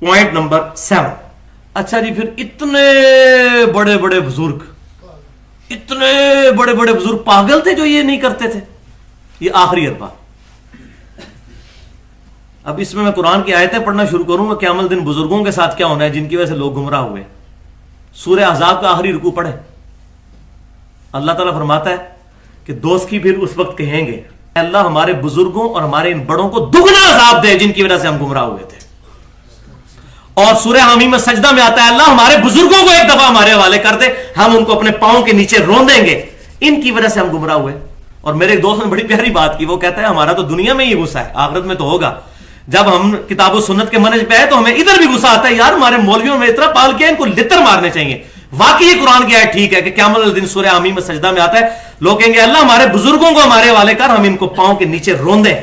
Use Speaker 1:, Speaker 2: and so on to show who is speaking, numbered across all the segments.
Speaker 1: Point number 7. اچھا جی، پھر اتنے بڑے بڑے بزرگ پاگل تھے جو یہ نہیں کرتے تھے. یہ آخری اربا. اب اس میں قرآن کی آیتیں پڑھنا شروع کروں گا. قیامت دن بزرگوں کے ساتھ کیا ہونا ہے جن کی وجہ سے لوگ گمراہ ہوئے. سورہ احزاب کا آخری رکوع پڑھیں. اللہ تعالیٰ فرماتا ہے کہ دوست کی پھر اس وقت کہیں گے اللہ ہمارے بزرگوں اور ہمارے ان بڑوں کو دگنا عذاب دے جن کی وجہ سے ہم گمراہ ہوئے تھے. اور سورہ حامی میں سجدہ میں آتا ہے اللہ ہمارے بزرگوں کو ایک دفعہ ہمارے حوالے کر دے، ہم ان کو اپنے پاؤں کے نیچے روندیں گے، ان کی وجہ سے ہم گمراہ ہوئے. اور میرے ایک دوست نے بڑی پیاری بات کی. وہ کہتا ہے ہمارا تو دنیا میں ہی غصہ ہے، آخرت میں تو ہوگا. جب ہم کتاب و سنت کے منہج پہ آئے تو ہمیں ادھر بھی غصہ آتا ہے، یار ہمارے مولویوں میں اتنا پال کیا ان کو لتر مارنے چاہیے. واقعی یہ قرآن کی آیت ٹھیک ہے کہ قیامت الدین سورہ حامی میں سجدہ میں آتا ہے، لوگ کہیں گے اللہ ہمارے بزرگوں کو ہمارے حوالے کر، ہم ان کو پاؤں کے نیچے روندیں،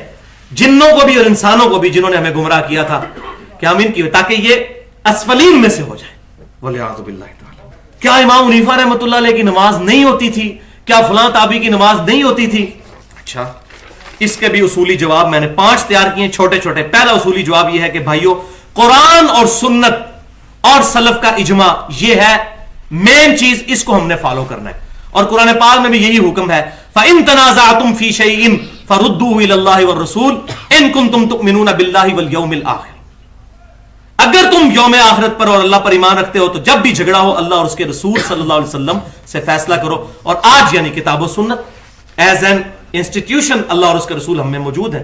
Speaker 1: جنوں کو بھی اور انسانوں کو بھی جنہوں نے ہمیں گمراہ کیا تھا، کہ ہم ان کی تاکہ یہ اسفلین میں سے ہو جائے. وَلِعَاذُ بِاللَّهِ تَعَالَى. کیا امام حنیفہ رحمۃ اللہ علیہ کی نماز نہیں ہوتی تھی؟ کیا فلاں تابعی کی نماز نہیں ہوتی تھی؟ اچھا، اس کے بھی اصولی جواب میں نے 5 تیار کیے چھوٹے چھوٹے. پہلا اصولی جواب یہ ہے کہ بھائیو، قرآن اور سنت اور سلف کا اجماع یہ ہے مین چیز، اس کو ہم نے فالو کرنا ہے. اور قرآن پاک میں بھی یہی حکم ہے فَإِن تَنَازَعْتُمْ فِي شَيْءٍ فَرُدُّوهُ إِلَى اللَّهِ وَالرَّسُولِ إِن كُنتُمْ تُؤْمِنُونَ بِاللَّهِ وَالْيَوْمِ الْآخِرِ. اگر تم یوم آخرت پر اور اللہ پر ایمان رکھتے ہو تو جب بھی جھگڑا ہو اللہ اور اس کے رسول صلی اللہ علیہ وسلم سے فیصلہ کرو. اور آج یعنی کتاب و سنت ایز این انسٹیٹیوشن اللہ اور اس کے رسول ہم میں موجود ہیں،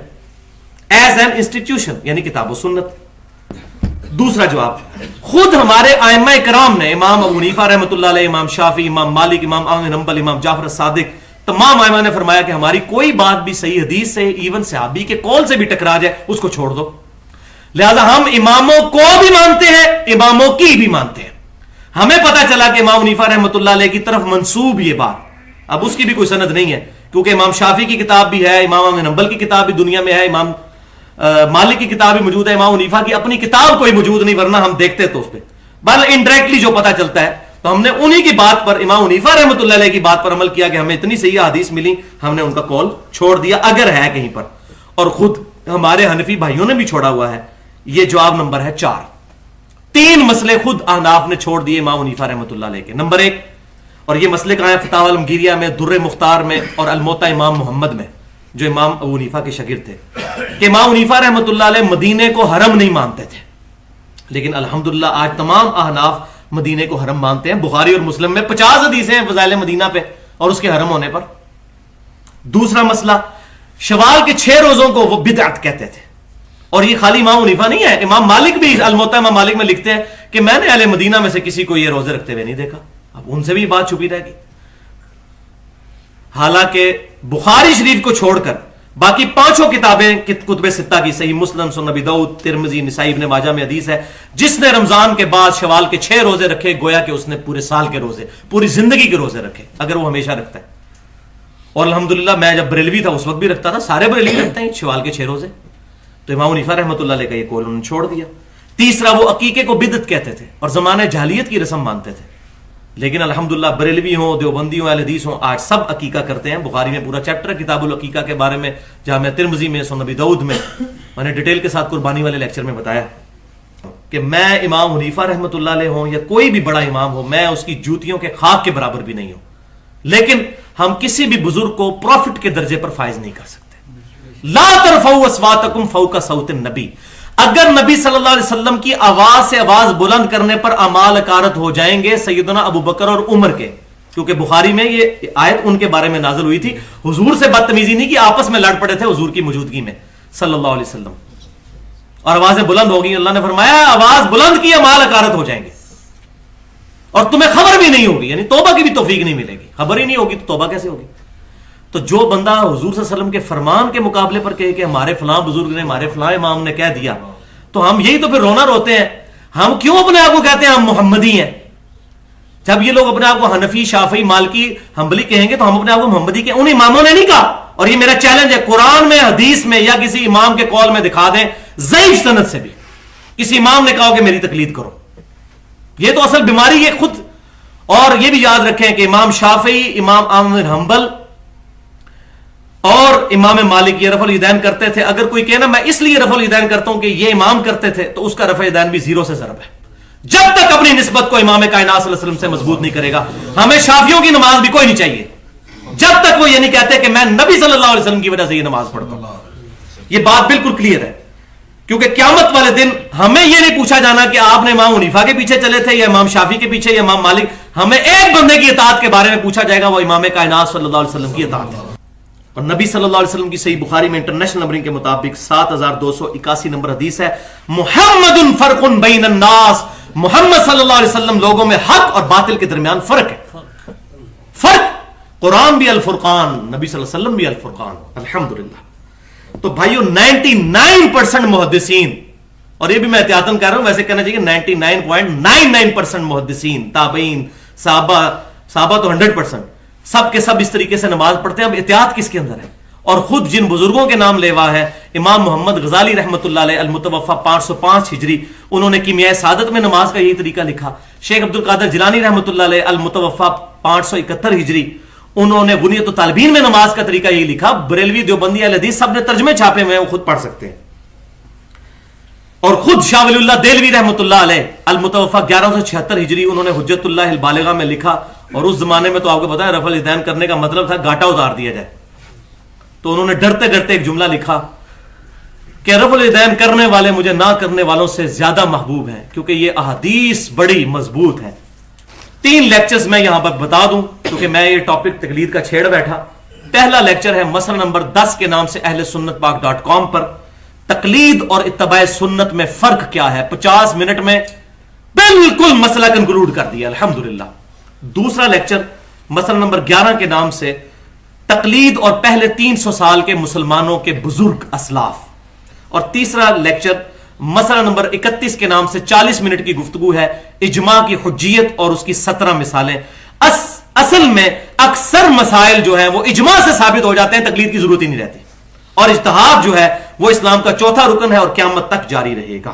Speaker 1: ایز این انسٹیٹیوشن یعنی کتاب و سنت. دوسرا جواب، خود ہمارے ائمہ کرام نے، امام ابو حنیفہ رحمۃ اللہ علیہ، امام شافعی، امام مالک، امام احمد بن حنبل، امام جعفر الصادق، تمام ائمہ نے فرمایا کہ ہماری کوئی بات بھی صحیح حدیث سے، ایون صحابی کے قول سے بھی ٹکرا جائے اس کو چھوڑ دو. لہذا ہم اماموں کو بھی مانتے ہیں، اماموں کی بھی مانتے ہیں. ہمیں پتا چلا کہ امام حنیفہ رحمۃ اللہ علیہ کی طرف منسوب یہ بات، اب اس کی بھی کوئی سند نہیں ہے کیونکہ امام شافعی کی کتاب بھی ہے، امام احمد بن حنبل کی کتاب بھی دنیا میں ہے، امام مالک کی کتاب بھی موجود ہے، امام حنیفہ کی اپنی کتاب کوئی موجود نہیں، ورنہ ہم دیکھتے تو اس پہ بہرحال انڈائریکٹلی جو پتا چلتا ہے. تو ہم نے انہی کی بات پر، امام حنیفہ رحمۃ اللہ علیہ کی بات پر عمل کیا کہ ہمیں اتنی صحیح حدیث ملی، ہم نے ان کا قول چھوڑ دیا اگر ہے کہیں پر. اور خود ہمارے حنفی بھائیوں نے بھی چھوڑا ہوا ہے. یہ جواب نمبر ہے 4. 3 مسئلے خود احناف نے چھوڑ دیے امام حنیفہ رحمۃ اللہ علیہ کے. نمبر 1، اور یہ مسئلے کہاں ہیں؟ فتاوی المگیریہ میں، در مختار میں اور الموطا امام محمد میں، جو امام ابو حنیفہ کے شاگرد تھے، کہ امام حنیفہ رحمۃ اللہ علیہ مدینے کو حرم نہیں مانتے تھے، لیکن الحمدللہ آج تمام احناف مدینے کو حرم مانتے ہیں. بخاری اور مسلم میں 50 حدیثیں ہیں فضائل مدینہ پہ اور اس کے حرم ہونے پر. دوسرا مسئلہ، شوال کے 6 روزوں کو وہ بدعت کہتے تھے. اور یہ خالی امام حنیفہ نہیں ہے، امام مالک بھی الموطا امام مالک میں لکھتے ہیں کہ میں نے اہل مدینہ میں سے کسی کو یہ روزے رکھتے ہوئے نہیں دیکھا. اب ان سے بھی بات چھپی رہے گی. حالانکہ بخاری شریف کو چھوڑ کر باقی 5 کتابیں کتب ستہ کی، صحیح مسلم، سنن ابی داؤد، ترمذی، نسائی، ابن ماجہ میں حدیث ہے جس نے رمضان کے بعد شوال کے 6 روزے رکھے گویا کہ اس نے پورے سال کے روزے، پوری زندگی کے روزے رکھے اگر وہ ہمیشہ رکھتا ہے. اور الحمدللہ میں جب بریلوی تھا اس وقت بھی رکھتا تھا، سارے بریلوی رکھتے ہیں شوال کے 6 روزے. تو امام حنیفہ رحمۃ اللہ علیہ کا یہ قول انہوں نے چھوڑ دیا. تیسرا، وہ عقیقے کو بدعت کہتے تھے اور زمانہ جاہلیت کی رسم مانتے تھے، لیکن الحمدللہ بریلوی ہوں، دیوبندی ہوں، اہل حدیث ہوں، آج سب عقیقہ کرتے ہیں. بخاری میں پورا چیپٹر ہے کتاب العقیقہ کے بارے میں، جامعہ ترمذی میں، سنن ابی داؤد میں. میں نے ڈیٹیل کے ساتھ قربانی والے لیکچر میں بتایا کہ میں امام حنیفہ رحمۃ اللہ علیہ ہوں یا کوئی بھی بڑا امام ہو، میں اس کی جوتیوں کے خاک کے برابر بھی نہیں ہوں، لیکن ہم کسی بھی بزرگ کو پروفٹ کے درجے پر فائز نہیں کر سکتے. لا ترفعوا اصواتکم فوق صوت النبی. اگر نبی صلی اللہ علیہ وسلم کی آواز سے آواز بلند کرنے پر اعمال اکارت ہو جائیں گے سیدنا ابو بکر اور عمر کے، کیونکہ بخاری میں یہ آیت ان کے بارے میں نازل ہوئی تھی. حضور سے بدتمیزی نہیں کی، آپس میں لڑ پڑے تھے حضور کی موجودگی میں صلی اللہ علیہ وسلم، اور آوازیں بلند ہو گئی. اللہ نے فرمایا آواز بلند کی اعمال اکارت ہو جائیں گے اور تمہیں خبر بھی نہیں ہوگی، یعنی توبہ کی بھی توفیق نہیں ملے گی. خبر ہی نہیں ہوگی تو توبہ کیسے ہوگی؟ تو جو بندہ حضور صلی اللہ علیہ وسلم کے فرمان کے مقابلے پر کہے کہ ہمارے فلاں بزرگ نے، ہمارے فلاں امام نے کہہ دیا، تو ہم یہی تو پھر رونا روتے ہیں. ہم کیوں اپنے آپ کو کہتے ہیں ہم محمدی ہیں؟ جب یہ لوگ اپنے آپ کو حنفی، شافعی، مالکی، حنبلی کہیں گے تو ہم اپنے آپ کو محمدی کہیں. ان اماموں نے نہیں کہا. اور یہ میرا چیلنج ہے، قرآن میں، حدیث میں یا کسی امام کے قول میں دکھا دیں ضعیف سند سے بھی کسی امام نے کہا کہ میری تقلید کرو. یہ تو اصل بیماری ہے خود. اور یہ بھی یاد رکھیں کہ امام شافعی، امام احمد بن حنبل اور امام مالک یہ رفع الیدین کرتے تھے. اگر کوئی کہنا میں اس لیے رفع الیدین کرتا ہوں کہ یہ امام کرتے تھے، تو اس کا رفع الیدین بھی زیرو سے ضرب ہے. جب تک اپنی نسبت کو امام کائنات صلی اللہ علیہ وسلم سے مضبوط نہیں کرے گا. ہمیں شافیوں کی نماز بھی کوئی نہیں چاہیے جب تک وہ یہ نہیں کہتے کہ میں نبی صلی اللہ علیہ وسلم کی وجہ سے یہ نماز پڑھتا ہوں. یہ بات بالکل کلیئر ہے، کیونکہ قیامت والے دن ہمیں یہ نہیں پوچھا جانا کہ آپ نے امام حنیفہ کے پیچھے چلے تھے یا امام شافعی کے پیچھے یا امام مالک. ہمیں ایک بندے کی اطاعت کے بارے میں پوچھا جائے گا، وہ امام کائنات صلی اللہ علیہ وسلم کی اطاعت ہے. اور نبی صلی اللہ علیہ وسلم کی صحیح بخاری میں انٹرنیشنل نمبرنگ کے مطابق 7281 نمبر حدیث ہے، محمد فرق بین الناس، محمد صلی اللہ علیہ وسلم لوگوں میں حق اور باطل کے درمیان فرق ہے. فرق، قرآن بھی الفرقان، نبی صلی اللہ علیہ وسلم بھی الفرقان. الحمدللہ. تو بھائیو 99% محدثین، اور یہ بھی میں احتیاطاً کہہ رہا ہوں، ویسے کہنا چاہیے 99.99% محدثین، تابعین، صحابہ تو 100%، سب کے سب اس طریقے سے نماز پڑھتے ہیں. اب احتیاط کس کے اندر ہے؟ اور خود جن بزرگوں کے نام لیوا ہے، امام محمد غزالی رحمۃ اللہ علیہ المتوفا 505 ہجری، انہوں نے کیمیائے سعادت میں نماز کا یہی طریقہ لکھا. شیخ عبد القادر جیلانی رحمۃ اللہ علیہ المتوفا 571 ہجری، انہوں نے غنیۃ الطالبین میں نماز کا طریقہ یہی لکھا. بریلوی، دیوبندی، اہل حدیث سب نے ترجمے چھاپے ہوئے ہیں، وہ خود پڑھ سکتے ہیں. اور خود شاہ ولی اللہ دہلوی رحمۃ اللہ علیہ المتوفا 1176 ہجری، انہوں نے حجت اللہ البالغہ میں لکھا. اور اس زمانے میں تو آپ کو پتا ہے رفع الیدین کرنے کا مطلب تھا گھاٹا اتار دیا جائے. تو انہوں نے ڈرتے ڈرتے ایک جملہ لکھا کہ رفع الیدین کرنے والے مجھے نہ کرنے والوں سے زیادہ محبوب ہیں، کیونکہ یہ احادیث بڑی مضبوط ہیں. 3 لیکچرز میں یہاں پر بتا دوں، کیونکہ میں یہ ٹاپک تقلید کا چھیڑ بیٹھا. پہلا لیکچر ہے مسئلہ نمبر 10 کے نام سے اہل سنت پاک.com پر، تقلید اور اتباع سنت میں فرق کیا ہے. 50 منٹ میں بالکل مسئلہ کنکلوڈ کر دیا الحمدللہ. دوسرا لیکچر مسئلہ نمبر 11 کے نام سے تقلید اور پہلے 300 سال کے مسلمانوں کے بزرگ اسلاف. اور تیسرا لیکچر مسئلہ نمبر 31 کے نام سے 40 منٹ کی گفتگو ہے، اجماع کی حجیت اور اس کی 17 مثالیں. اصل میں اکثر مسائل جو ہیں وہ اجماع سے ثابت ہو جاتے ہیں، تقلید کی ضرورت ہی نہیں رہتی. اور اجتہاد جو ہے وہ اسلام کا چوتھا رکن ہے اور قیامت تک جاری رہے گا.